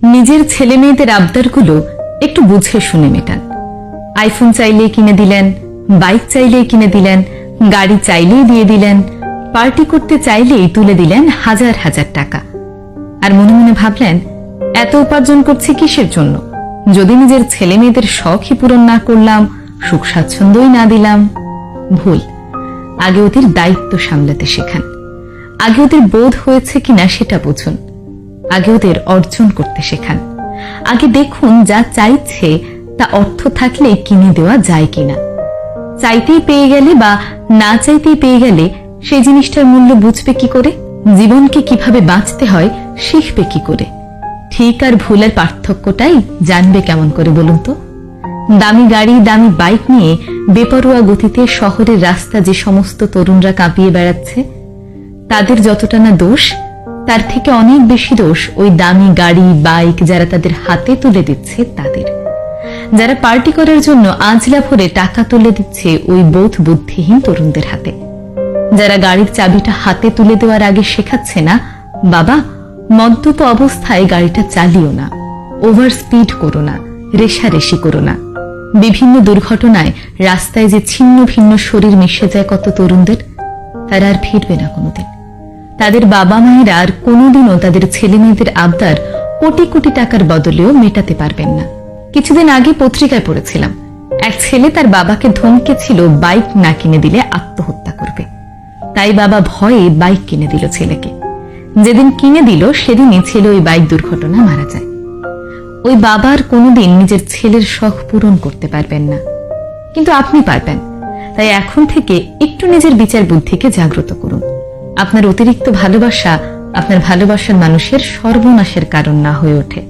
নিজের ছেলে মেয়েদের আবদারগুলো একটু বুঝে শুনে মেটান। আইফোন চাইলে কিনে দিলেন, বাইক চাইলেই কিনে দিলেন, গাড়ি চাইলেই দিয়ে দিলেন, পার্টি করতে চাইলেই তুলে দিলেন হাজার হাজার টাকা। আর মনে মনে ভাবলেন, এত উপার্জন করছি কিসের জন্য, যদি নিজের ছেলে মেয়েদের শখই পূরণ না করলাম, সুখ স্বাচ্ছন্দ্যই না দিলাম। ভুল। আগে ওদের দায়িত্ব সামলাতে শেখান। আগে ওদের বোধ হয়েছে কিনা সেটা বুঝুন। আগে ওদের অর্জন করতে শেখান। আগে দেখুন যা চাইছে তা অর্থ থাকলে কিনে দেওয়া যায় কিনা। চাইতেই পেয়ে গেলে বা না চাইতেই পেয়ে গেলে সেই জিনিসটার মূল্য বুঝবে কি করে? জীবনকে কিভাবে বাঁচতে হয় শিখবে কি করে? ঠিক আর ভুলের পার্থক্যটাই জানবে কেমন করে বলুন তো? দামি গাড়ি, দামি বাইক নিয়ে বেপরোয়া গতিতে শহরের রাস্তা যে সমস্ত তরুণরা কাঁপিয়ে বেড়াচ্ছে, তাদের যতটা না দোষ, তার থেকে অনেক বেশি দোষ ওই দামি গাড়ি বাইক যারা তাদের হাতে তুলে দিচ্ছে তাদের। যারা পার্টি করার জন্য আঁচলা ভরে টাকা তুলে দিচ্ছে ওই বোধ বুদ্ধিহীন তরুণদের হাতে। যারা গাড়ির চাবিটা হাতে তুলে দেওয়ার আগে শেখাচ্ছে না, বাবা মদ্যপ অবস্থায় গাড়িটা চালিও না, ওভার স্পিড করো না, রেশারেশি করো না। বিভিন্ন দুর্ঘটনায় রাস্তায় যে ছিন্ন ভিন্ন শরীর মিশে যায় কত তরুণদের, তারা আর ফিরবে না কোনোদিন। তাদের বাবা মায়েরা আর কোনোদিনও তাদের ছেলে মেয়েদের আবদার কোটি কোটি টাকার বদলেও মেটাতে পারবেন না। কিছুদিন আগে পত্রিকায় পড়েছিলাম, এক ছেলে তার বাবাকে ধমকেছিল বাইক না কিনে দিলে আত্মহত্যা করবে। তাই বাবা ভয়ে বাইক কিনে দিল ছেলেকে। যেদিন কিনে দিল সেদিনই ছেলে ওই বাইক দুর্ঘটনায় মারা যায়। ওই বাবার কোনোদিন নিজের ছেলের শখ পূরণ করতে পারবেন না, কিন্তু আপনি পারবেন। তাই এখন থেকে একটু নিজের বিচার বুদ্ধিকে জাগ্রত করুন। আপনার অতিরিক্ত ভালোবাসা আপনার ভালোবাসার মানুষের সর্বনাশের কারণ না হয়ে ওঠে।